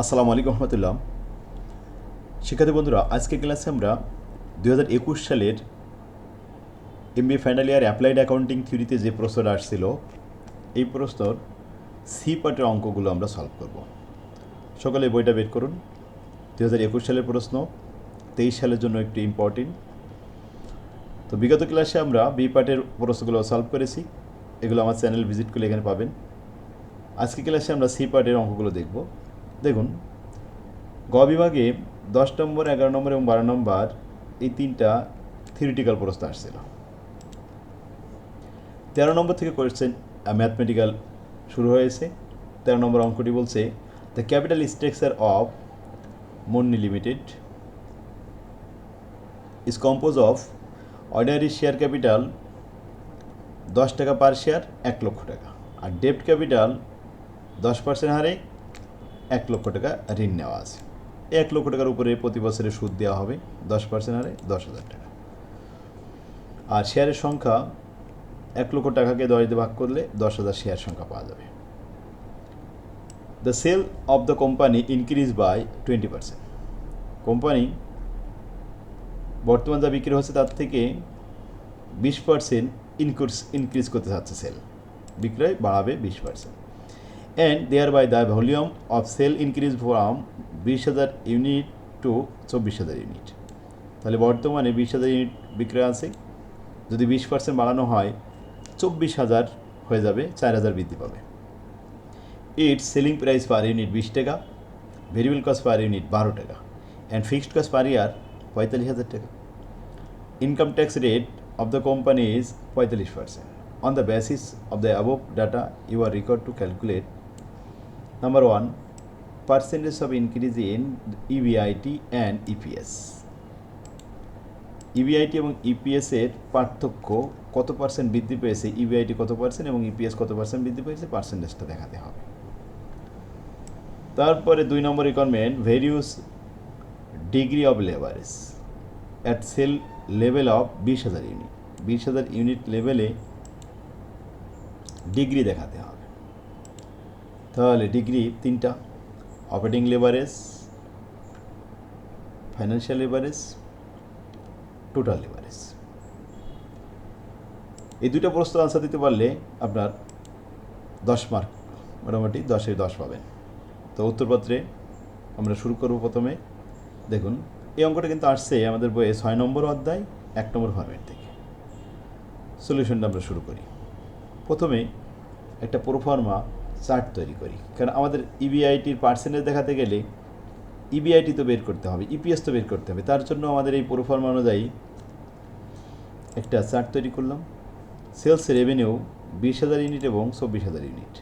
আসসালামু আলাইকুম রহমতুল্লাহ। শিক্ষার্থী বন্ধুরা, আজকের ক্লাসে আমরা 2021 সালের MBA final year applied accounting থিওরিতে যে প্রশ্নটা আসছিল, এই প্রশ্নর সি পার্টের অঙ্কগুলো আমরা সলভ করব। সকালে বইটা বের করুন। 2021 সালের প্রশ্ন, 23 সালের জন্য একটু ইম্পর্টেন্ট। তো বিগত ক্লাসে আমরা বি পার্টের প্রশ্নগুলো সলভ করেছি, এগুলো আমার চ্যানেল ভিজিট করলে এখানে পাবেন। আজকে ক্লাসে আমরা সি পার্টের অঙ্কগুলো দেখব। দেখুন, গ বিভাগে 10 নম্বর, 11 নম্বর এবং 12 নম্বর এই তিনটা থিওরিটিক্যাল প্রশ্ন আসছিল। 13 নম্বর থেকে কোয়েশ্চেন ম্যাথমেটিক্যাল শুরু হয়েছে। 13 নম্বর অঙ্কটি বলছে, the capital structure of Monni limited is compose of ordinary share capital 10 টাকা পার শেয়ার 1 লক্ষ টাকা, আর ডেপ্ট ক্যাপিটাল 10% হারে 1 লক্ষ টাকা ঋণ নেওয়া আছে। 1 লক্ষ টাকার উপরে প্রতি বছরে সুদ দেওয়া হবে 10% হারে 10,000 টাকা। আর শেয়ারের সংখ্যা 1 লক্ষ টাকাকে 10 দিয়ে ভাগ করলে 10,000 শেয়ার সংখ্যা পাওয়া যাবে। The sale of the company increase by 20%। Company বর্তমান যা বিক্রি হচ্ছে তার থেকে 20% ইনক্রিজ করতে চাচ্ছে, সেল বিক্রয় বাড়াবে 20%। And there by the volume of sale increase from 20,000 unit to 24,000 unit. তাহলে বর্তমানে 20,000 ইউনিট বিক্রয় আছে, যদি 20% বাড়ানো হয় 24,000 হয়ে যাবে, 4,000 বৃদ্ধি পাবে। It's selling price per unit 20 টাকা, ভেরিয়েবল কস্ট পার ইউনিট 12 টাকা, অ্যান্ড ফিক্সড কস্ট পার ইয়ার 45,000 টাকা। Income tax rate of the company is 45%. On the basis of the above data, you are required to calculate number 1, percentage of increase in EBIT and EPS. EBIT এবং EPS এর পার্থক্য কত percent বৃদ্ধি পেয়েছে, EBIT কত percent এবং EPS কত percent বৃদ্ধি পেয়েছে, পার্সেন্টেজটা দেখাতে হবে। তারপরে 2 নম্বর requirement, various degree of leverage at sale level of 20,000 unit. 20,000 unit লেভেলে ডিগ্রি দেখাতে হবে। তাহলে ডিগ্রি 3টা, operating leverage, financial leverage, total leverage. এই দুটো প্রশ্ন আনসার দিতে পারলে আপনার 10 মার্ক, মোটামুটি 10-এ 10 পাবেন। তো উত্তরপত্রে আমরা শুরু করব। প্রথমে দেখুন, এই অঙ্কটা কিন্তু আসছে আমাদের বইয়ে 6 নম্বর অধ্যায় 1 নম্বর ফরম্যাট থেকে। সলিউশনটা আমরা শুরু করি। প্রথমে একটা প্রোফর্মা চার্ট তৈরি করি, কারণ আমাদের ইবিআইটির পার্সেন্টেজ দেখাতে গেলে ইবিআইটি তো বের করতে হবে, ইপিএস তো বের করতে হবে। তার জন্য আমাদের এই প্রোফর্মা অনুযায়ী একটা চার্ট তৈরি করলাম। সেলস রেভিনিউ 20,000 ইউনিট এবং 24,000 ইউনিট।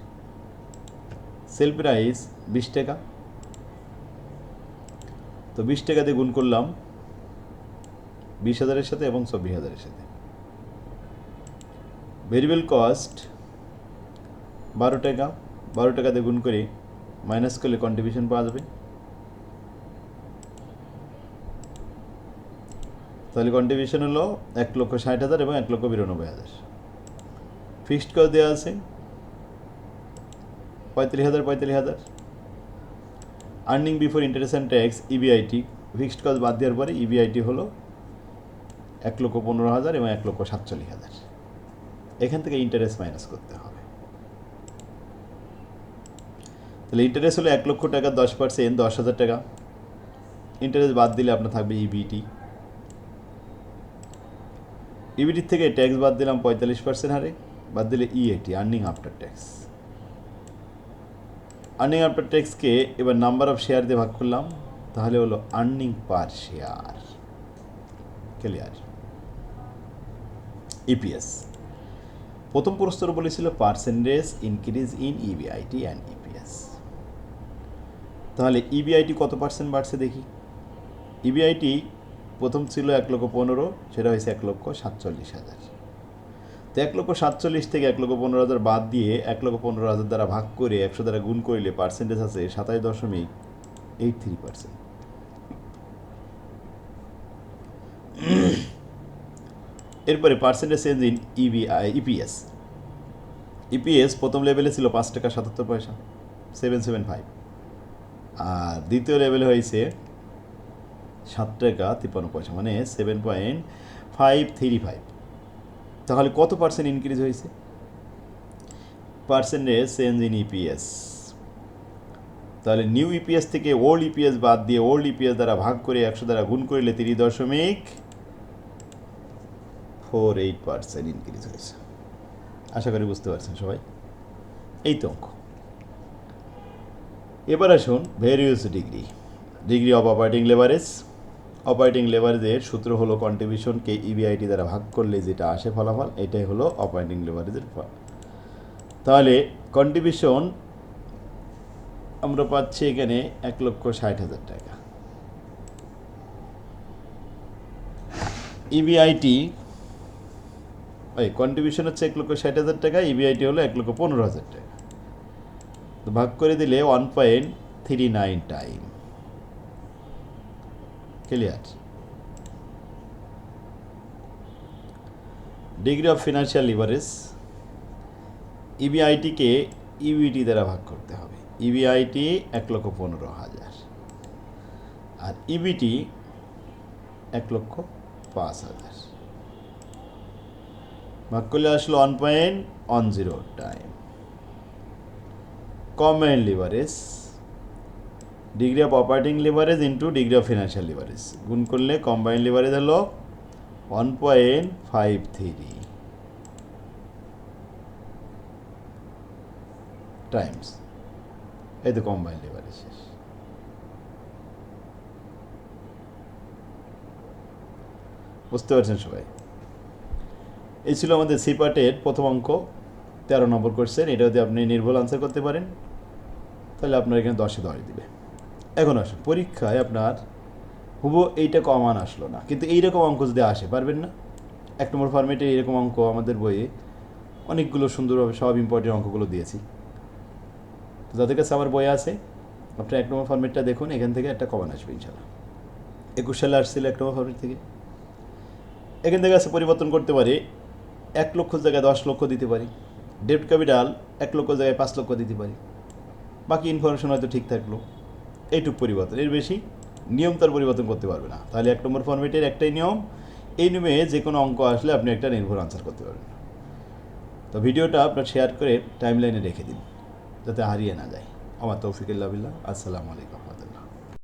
সেল প্রাইস 20 টাকা, তো 20 টাকা দিয়ে গুণ করলাম 20,000-এর সাথে এবং 24,000-এর সাথে। ভেরিয়েবল কস্ট 12 টাকা, 12 টাকা দিয়ে গুণ করে মাইনাস করলে কন্ট্রিবিউশন পাওয়া যাবে। তাহলে কন্ট্রিবিউশন হলো 1,60,000 এবং 1,92,000। ফিক্সড কস্ট দেওয়া আছে 45,000। Earning before interest and tax EBIT, fixed cost বাদ দেওয়ার পরে ইবিআইটি হলো 1,15,000 এবং 1,47,000। এখান থেকে ইন্টারেস্ট মাইনাস করতে হবে। তাহলে ইন্টারেস্ট হলো 1 লক্ষ টাকা, 10% 10,000 টাকা। ইন্টারেস্ট বাদ দিলে আপনার থাকবে ইবিটি। ইবিটির থেকে ট্যাক্স বাদ দিলাম 45% হারে, বাদ দিলে EAT, earning after tax. Earning after ট্যাক্সকে এবার নাম্বার অফ শেয়ার দিয়ে ভাগ করলাম, তাহলে হলো আর্নিং পার শেয়ার। ক্লিয়ার? ইপিএস প্রথম প্রশ্ন বলেছিল percentage increase in EBIT and EPS. তাহলে ইবিআইটি কত পার্সেন্ট বাড়ছে দেখি। ইবিআইটি প্রথম ছিল 1,15,000, সেটা হয়েছে 1,47,000। তো 1,47,000 থেকে 1,15,000 বাদ দিয়ে 1,15,000 দ্বারা ভাগ করে 100 দ্বারা গুণ করলে পার্সেন্টেজ আছে 27.83%। এরপরে percentage change in EPS. EPS প্রথম লেভেলে ছিল 5 টাকা 77 পয়সা, 775। আর দ্বিতীয় লেভেল হয়েছে 7 টাকা 53 পয়সা, মানে 7.535। তাহলে কত পার্সেন্ট ইনক্রিজ হয়েছে? Percentage change in EPS. তাহলে নিউ ইপিএস থেকে ওল্ড ইপিএস বাদ দিয়ে ওল্ড ইপিএস দ্বারা ভাগ করে 100 দ্বারা গুণ করলে 3.48% ইনক্রিজ হয়েছে। আশা করি বুঝতে পারছেন সবাই। এই তো অঙ্ক। এবার আসুন various degree, degree of operating leverage. Operating লেভারেজের সূত্র হলো কন্ট্রিবিউশনকে ইবিআইটি দ্বারা ভাগ করলে যেটা আসে ফলাফল, এটাই হলো অপারেটিং লেভারেজের ফল। তাহলে কন্ট্রিবিউশন আমরা পাচ্ছি এখানে 1,60,000 টাকা। ইবিআইটি কন্ট্রিবিউশন হচ্ছে 1,60,000 টাকা, ইবিআইটি হলো 1,15,000 টাকা। তো ভাগ করে দিলে 1.39 time. Clear? Degree of financial leverage, ইবিআইটিকে ইবিটি দ্বারা ভাগ করতে হবে। ইবিআইটি 1,15,000 আর ইবিটি 1,05,000। ভাগ করলে আসলো 1.10 time. Combined leverage, degree of operating leverage into degree of financial leverage গুণ করলে কম্বাইন্ড লিভারেজ হলো 1.53 টাইমস। এই তো কম্বাইন্ড লিভারেজ শেষ। বুঝতে পারছেন সবাই? এই ছিল আমাদের সি পার্টের প্রথম অঙ্ক, 13 নম্বর কোশ্চেন। এটা যদি আপনি নির্ভুল আনসার করতে পারেন তাহলে আপনার এখানে 10-এ 10 দিবে। এখন আসুন, পরীক্ষায় আপনার হুবহু এইটা কমান আসলো না, কিন্তু এইরকম অঙ্ক যদি আসে, পারবেন না? 1 নম্বর ফরম্যাটে এইরকম অঙ্ক আমাদের বইয়ে অনেকগুলো সুন্দরভাবে সব ইম্পর্টেন্ট অঙ্কগুলো দিয়েছি। তো যাদের কাছে আমার বই আছে, আপনি 1 নম্বর ফরম্যাটটা দেখুন, এখান থেকে একটা কমান আসবে ইনশাল্লাহ। 21 সালে আসছিল 1 নম্বর ফরম্যাট থেকে। এখান থেকে আছে পরিবর্তন করতে পারি, 1 লক্ষ জায়গায় 10 লক্ষ দিতে পারি। ডেবিট ক্যাপিটাল 1 লক্ষ জায়গায় 5 লক্ষ দিতে পারি। বাকি ইনফরমেশন হয়তো ঠিক থাকলো, এইটুকু পরিবর্তন, এর বেশি নিয়ম তার পরিবর্তন করতে পারবে না। তাহলে 1 নম্বর ফরম্যাটের একটাই নিয়ম, এই নিয়মে যে কোনো অঙ্ক আসলে আপনি একটা নির্ভুল আনসার করতে পারবেন। তো ভিডিওটা আপনার শেয়ার করে টাইমলাইনে রেখে দিন যাতে হারিয়ে না যায়। আমার তৌফিকুল্লাহ বিল্লাহ। আসসালামু আলাইকুম।